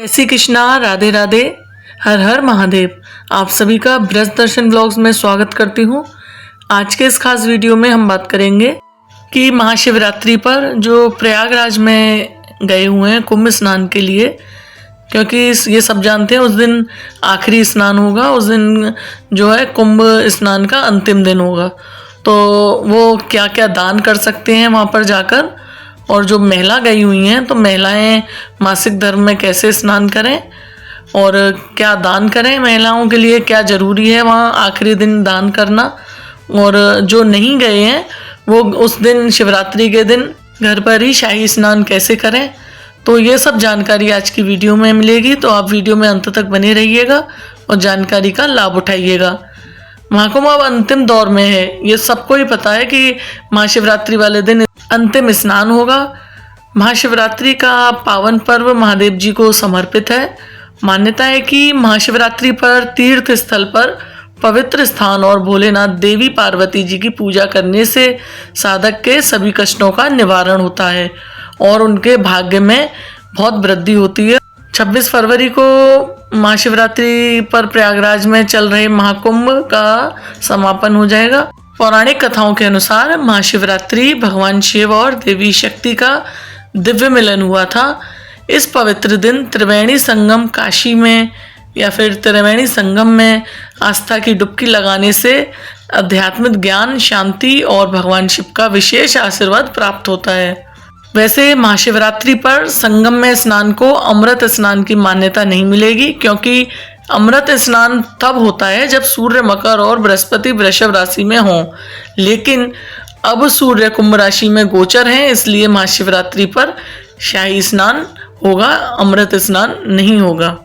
जय श्री कृष्णा, राधे राधे, हर हर महादेव। आप सभी का ब्रज दर्शन व्लॉग्स में स्वागत करती हूँ। आज के इस खास वीडियो में हम बात करेंगे कि महाशिवरात्रि पर जो प्रयागराज में गए हुए हैं कुंभ स्नान के लिए, क्योंकि ये सब जानते हैं उस दिन आखिरी स्नान होगा, उस दिन जो है कुंभ स्नान का अंतिम दिन होगा। तो वो क्या क्या दान कर सकते हैं वहाँ पर जाकर, और जो महिला गई हुई हैं तो महिलाएं मासिक धर्म में कैसे स्नान करें और क्या दान करें, महिलाओं के लिए क्या ज़रूरी है वहाँ आखिरी दिन दान करना, और जो नहीं गए हैं वो उस दिन शिवरात्रि के दिन घर पर ही शाही स्नान कैसे करें। तो ये सब जानकारी आज की वीडियो में मिलेगी, तो आप वीडियो में अंत तक बने रहिएगा और जानकारी का लाभ उठाइएगा। महाकुंभ अब अंतिम दौर में है, ये सबको ही पता है कि महाशिवरात्रि वाले दिन अंतिम स्नान होगा। महाशिवरात्रि का पावन पर्व महादेव जी को समर्पित है। मान्यता है कि महाशिवरात्रि पर तीर्थ स्थल पर पवित्र स्थान और भोलेनाथ देवी पार्वती जी की पूजा करने से साधक के सभी कष्टों का निवारण होता है और उनके भाग्य में बहुत वृद्धि होती है। 26 फरवरी को महाशिवरात्रि पर प्रयागराज में चल रहे महाकुंभ का समापन हो जाएगा। पौराणिक कथाओं के अनुसार महाशिवरात्रि भगवान शिव और देवी शक्ति का दिव्य मिलन हुआ था। इस पवित्र दिन त्रिवेणी संगम काशी में या फिर त्रिवेणी संगम में आस्था की डुबकी लगाने से आध्यात्मिक ज्ञान, शांति और भगवान शिव का विशेष आशीर्वाद प्राप्त होता है। वैसे महाशिवरात्रि पर संगम में स्नान को अमृत स्नान की मान्यता नहीं मिलेगी, क्योंकि अमृत स्नान तब होता है जब सूर्य मकर और बृहस्पति वृषभ राशि में हों, लेकिन अब सूर्य कुंभ राशि में गोचर हैं, इसलिए महाशिवरात्रि पर शाही स्नान होगा, अमृत स्नान नहीं होगा।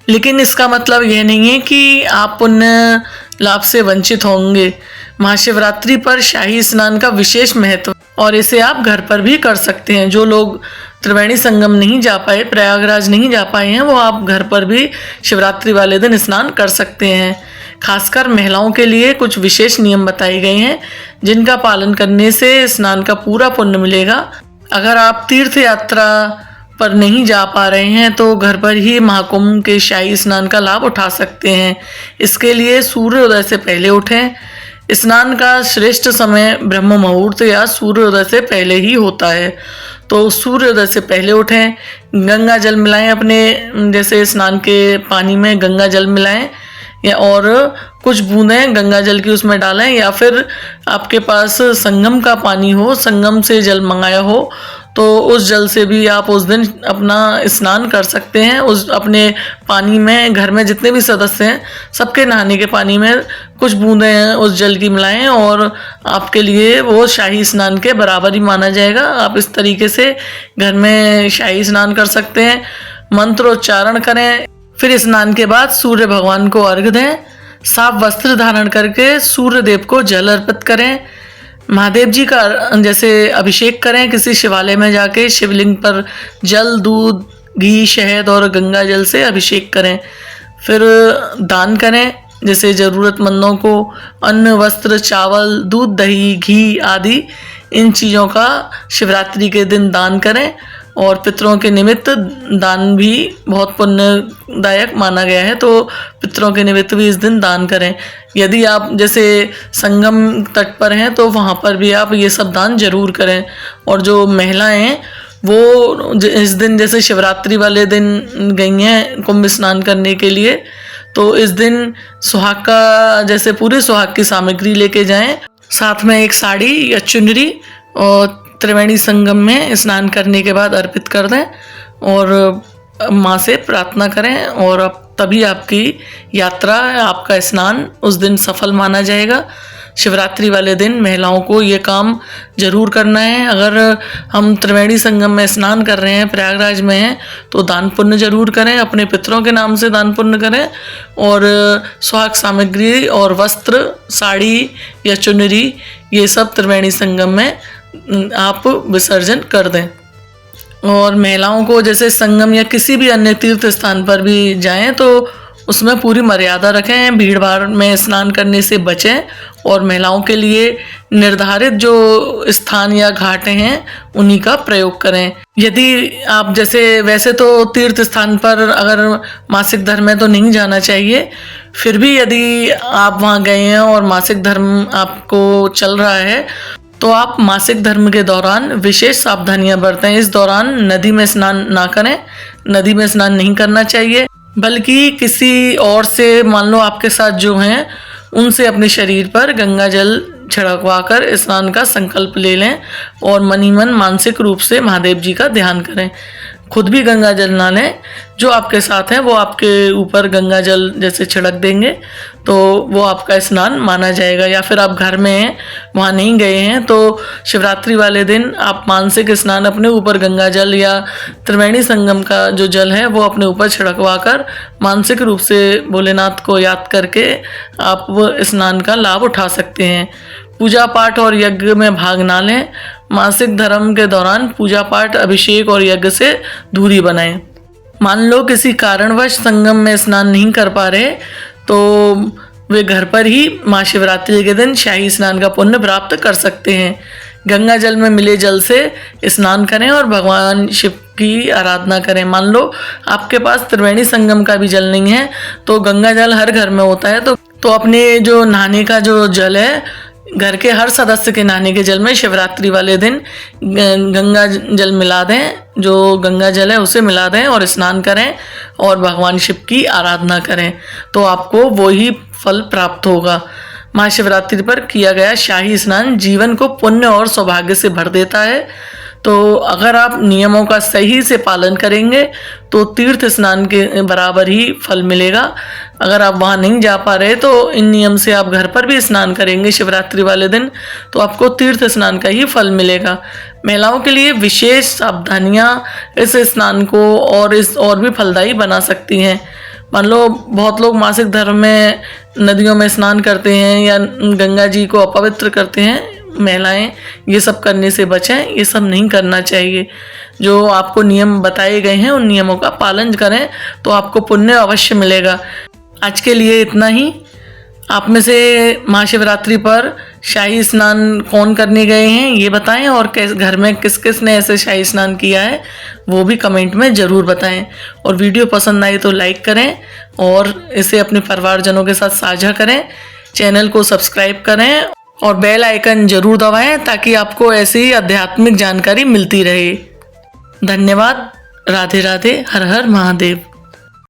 लेकिन इसका मतलब यह नहीं है कि आप पुण्य लाभ से वंचित होंगे। महाशिवरात्रि पर शाही स्नान का विशेष महत्व और इसे आप घर पर भी कर सकते हैं। जो लोग त्रिवेणी संगम नहीं जा पाए, प्रयागराज नहीं जा पाए हैं, वो आप घर पर भी शिवरात्रि वाले दिन स्नान कर सकते हैं। खासकर महिलाओं के लिए कुछ विशेष नियम बताए गए हैं जिनका पालन करने से स्नान का पूरा पुण्य मिलेगा। अगर आप तीर्थ यात्रा पर नहीं जा पा रहे हैं तो घर पर ही महाकुंभ के शाही स्नान का लाभ उठा सकते हैं। इसके लिए सूर्योदय से पहले उठें। स्नान का श्रेष्ठ समय ब्रह्म मुहूर्त या सूर्योदय से पहले ही होता है, तो सूर्योदय से पहले उठें। गंगा जल मिलाएं अपने, जैसे स्नान के पानी में गंगा जल मिलाएं या और कुछ बूंदें गंगा जल की उसमें डालें, या फिर आपके पास संगम का पानी हो, संगम से जल मंगाया हो तो उस जल से भी आप उस दिन अपना स्नान कर सकते हैं। उस अपने पानी में घर में जितने भी सदस्य हैं सबके नहाने के पानी में कुछ बूंदें उस जल की मिलाएं और आपके लिए वो शाही स्नान के बराबर ही माना जाएगा। आप इस तरीके से घर में शाही स्नान कर सकते हैं। मंत्रोच्चारण करें, फिर स्नान के बाद सूर्य भगवान को अर्घ्य दें। साफ वस्त्र धारण करके सूर्य देव को जल अर्पित करें। महादेव जी का जैसे अभिषेक करें, किसी शिवालय में जाके शिवलिंग पर जल, दूध, घी, शहद और गंगा जल से अभिषेक करें। फिर दान करें, जैसे ज़रूरतमंदों को अन्न, वस्त्र, चावल, दूध, दही, घी आदि इन चीज़ों का शिवरात्रि के दिन दान करें। और पितरों के निमित्त दान भी बहुत पुण्यदायक माना गया है, तो पितरों के निमित्त भी इस दिन दान करें। यदि आप जैसे संगम तट पर हैं तो वहाँ पर भी आप ये सब दान जरूर करें। और जो महिलाएं हैं वो इस दिन जैसे शिवरात्रि वाले दिन गई हैं कुंभ स्नान करने के लिए, तो इस दिन सुहाग का जैसे पूरे सुहाग की सामग्री लेके जाएं, साथ में एक साड़ी या चुनरी, और त्रिवेणी संगम में स्नान करने के बाद अर्पित कर दें और माँ से प्रार्थना करें, और अब तभी आपकी यात्रा, आपका स्नान उस दिन सफल माना जाएगा। शिवरात्रि वाले दिन महिलाओं को ये काम जरूर करना है। अगर हम त्रिवेणी संगम में स्नान कर रहे हैं, प्रयागराज में हैं, तो दान पुण्य जरूर करें, अपने पितरों के नाम से दान पुण्य करें, और सुहाग सामग्री और वस्त्र, साड़ी या चुनरी, ये सब त्रिवेणी संगम में आप विसर्जन कर दें। और महिलाओं को जैसे संगम या किसी भी अन्य तीर्थ स्थान पर भी जाएं तो उसमें पूरी मर्यादा रखें, भीड़ भाड़ में स्नान करने से बचें और महिलाओं के लिए निर्धारित जो स्थान या घाटें हैं उन्हीं का प्रयोग करें। यदि आप जैसे वैसे तो तीर्थ स्थान पर अगर मासिक धर्म है तो नहीं जाना चाहिए, फिर भी यदि आप वहाँ गए हैं और मासिक धर्म आपको चल रहा है तो आप मासिक धर्म के दौरान विशेष सावधानियां बरतें। इस दौरान नदी में स्नान ना करें, नदी में स्नान नहीं करना चाहिए, बल्कि किसी और से, मान लो आपके साथ जो हैं उनसे अपने शरीर पर गंगा जल छिड़कवा कर स्नान का संकल्प ले लें और मन ही मन मानसिक रूप से महादेव जी का ध्यान करें। खुद भी गंगा जल ना लें, जो आपके साथ हैं वो आपके ऊपर गंगा जल जैसे छिड़क देंगे तो वो आपका स्नान माना जाएगा। या फिर आप घर में हैं, वहाँ नहीं गए हैं, तो शिवरात्रि वाले दिन आप मानसिक स्नान अपने ऊपर गंगा जल या त्रिवेणी संगम का जो जल है वो अपने ऊपर छिड़कवा कर मानसिक रूप से भोलेनाथ को याद करके आप वो स्नान का लाभ उठा सकते हैं। पूजा पाठ और यज्ञ में भाग ना लें। मासिक धर्म के दौरान पूजा पाठ, अभिषेक और यज्ञ से दूरी बनाएं। मान लो किसी कारणवश संगम में स्नान नहीं कर पा रहे तो वे घर पर ही महाशिवरात्रि के दिन शाही स्नान का पुण्य प्राप्त कर सकते हैं। गंगा जल में मिले जल से स्नान करें और भगवान शिव की आराधना करें। मान लो आपके पास त्रिवेणी संगम का भी जल नहीं है तो गंगा जल हर घर में होता है, तो अपने जो नहाने का जो जल है, घर के हर सदस्य के नहाने के जल में शिवरात्रि वाले दिन गंगा जल मिला दें, जो गंगा जल है उसे मिला दें और स्नान करें और भगवान शिव की आराधना करें, तो आपको वही फल प्राप्त होगा। महाशिवरात्रि पर किया गया शाही स्नान जीवन को पुण्य और सौभाग्य से भर देता है। तो अगर आप नियमों का सही से पालन करेंगे तो तीर्थ स्नान के बराबर ही फल मिलेगा। अगर आप वहाँ नहीं जा पा रहे तो इन नियम से आप घर पर भी स्नान करेंगे शिवरात्रि वाले दिन तो आपको तीर्थ स्नान का ही फल मिलेगा। महिलाओं के लिए विशेष सावधानियाँ इस स्नान को और भी फलदायी बना सकती हैं। मान लो बहुत लोग मासिक धर्म में नदियों में स्नान करते हैं या गंगा जी को अपवित्र करते हैं। महिलाएं ये सब करने से बचें, ये सब नहीं करना चाहिए। जो आपको नियम बताए गए हैं उन नियमों का पालन करें तो आपको पुण्य अवश्य मिलेगा। आज के लिए इतना ही। आप में से महाशिवरात्रि पर शाही स्नान कौन करने गए हैं ये बताएं और घर में किस किस ने ऐसे शाही स्नान किया है वो भी कमेंट में ज़रूर बताएं। और वीडियो पसंद आए तो लाइक करें और इसे अपने परिवारजनों के साथ साझा करें। चैनल को सब्सक्राइब करें और बेल आइकन जरूर दबाएं ताकि आपको ऐसी आध्यात्मिक जानकारी मिलती रहे। धन्यवाद। राधे राधे। हर हर महादेव।